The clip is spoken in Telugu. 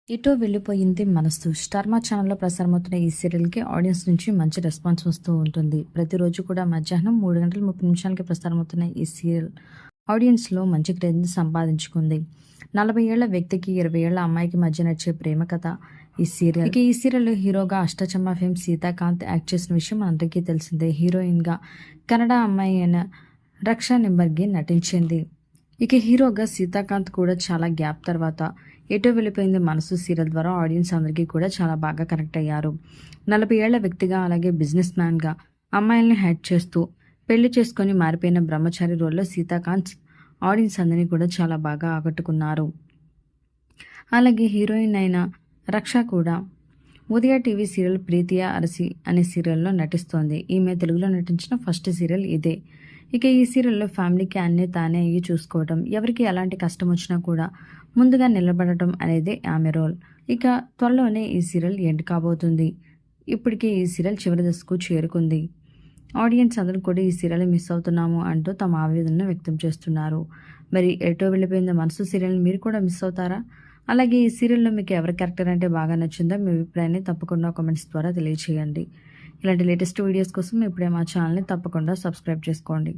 ఎటో వెళ్ళిపోయింది మనసు. స్టార్ మా ఛానల్‌లో ప్రసారమవుతున్న ఈ సీరియల్‌కి ఆడియన్స్ నుంచి మంచి రెస్పాన్స్ వస్తూ ఉంటుంది. ప్రతిరోజు కూడా మధ్యాహ్నం 3:30 ప్రసారమవుతున్న ఈ సీరియల్ ఆడియన్స్‌లో మంచి క్రేజ్‌ని సంపాదించుకుంది. 40 ఏళ్ల వ్యక్తికి 20 ఏళ్ల అమ్మాయికి మధ్య నడిచే ప్రేమ కథ ఈ సీరియల్. ఇక ఈ సీరియల్‌లో హీరోగా అష్టాచమ్మా ఫేమ్ సీతాకాంత్ యాక్ట్ చేసిన విషయం అందరికీ తెలిసిందే. హీరోయిన్‌గా కన్నడ అమ్మాయి అయిన రక్షా నింబర్గి నటించింది. ఇక హీరోగా సీతాకాంత్ కూడా చాలా గ్యాప్ తర్వాత ఎటో వెళ్ళిపోయింది మనసు సీరియల్ ద్వారా ఆడియన్స్ అందరికీ కూడా చాలా బాగా కనెక్ట్ అయ్యారు. 40 ఏళ్ల వ్యక్తిగా అలాగే బిజినెస్ మ్యాన్గా అమ్మాయిల్ని హైడ్ చేస్తూ పెళ్లి చేసుకొని మారిపోయిన బ్రహ్మచారి రోల్లో సీతాకాంత్ ఆడియన్స్ అందరినీ కూడా చాలా బాగా ఆకట్టుకున్నారు. అలాగే హీరోయిన్ అయిన రక్ష కూడా ఉదయ టీవీ సీరియల్ ప్రీతియా అరసి అనే సీరియల్లో నటిస్తోంది. ఈమె తెలుగులో నటించిన ఫస్ట్ సీరియల్ ఇదే. ఇక ఈ సీరియల్లో ఫ్యామిలీకి అన్నీ తానే అయ్యి చూసుకోవడం, ఎవరికి ఎలాంటి కష్టం వచ్చినా కూడా ముందుగా నిలబడటం అనేది ఆమె రోల్. ఇక త్వరలోనే ఈ సీరియల్ ఎండ్ కాబోతుంది. ఇప్పటికే ఈ సీరియల్ చివరి దశకు చేరుకుంది. ఆడియన్స్ అందరూ కూడా ఈ సీరియల్ మిస్ అవుతున్నాము అంటూ తమ ఆవేదనను వ్యక్తం చేస్తున్నారు. మరి ఎటో వెళ్ళిపోయింది మనసు సీరియల్ని మీరు కూడా మిస్ అవుతారా? అలాగే ఈ సీరియల్లో మీకు ఎవరి క్యారెక్టర్ అంటే బాగా నచ్చిందో మీ అభిప్రాయాన్ని తప్పకుండా కామెంట్స్ ద్వారా తెలియజేయండి. ఇలాంటి లేటెస్ట్ వీడియోస్ కోసం ఇప్పుడే మా ఛానల్ని తప్పకుండా సబ్స్క్రైబ్ చేసుకోండి.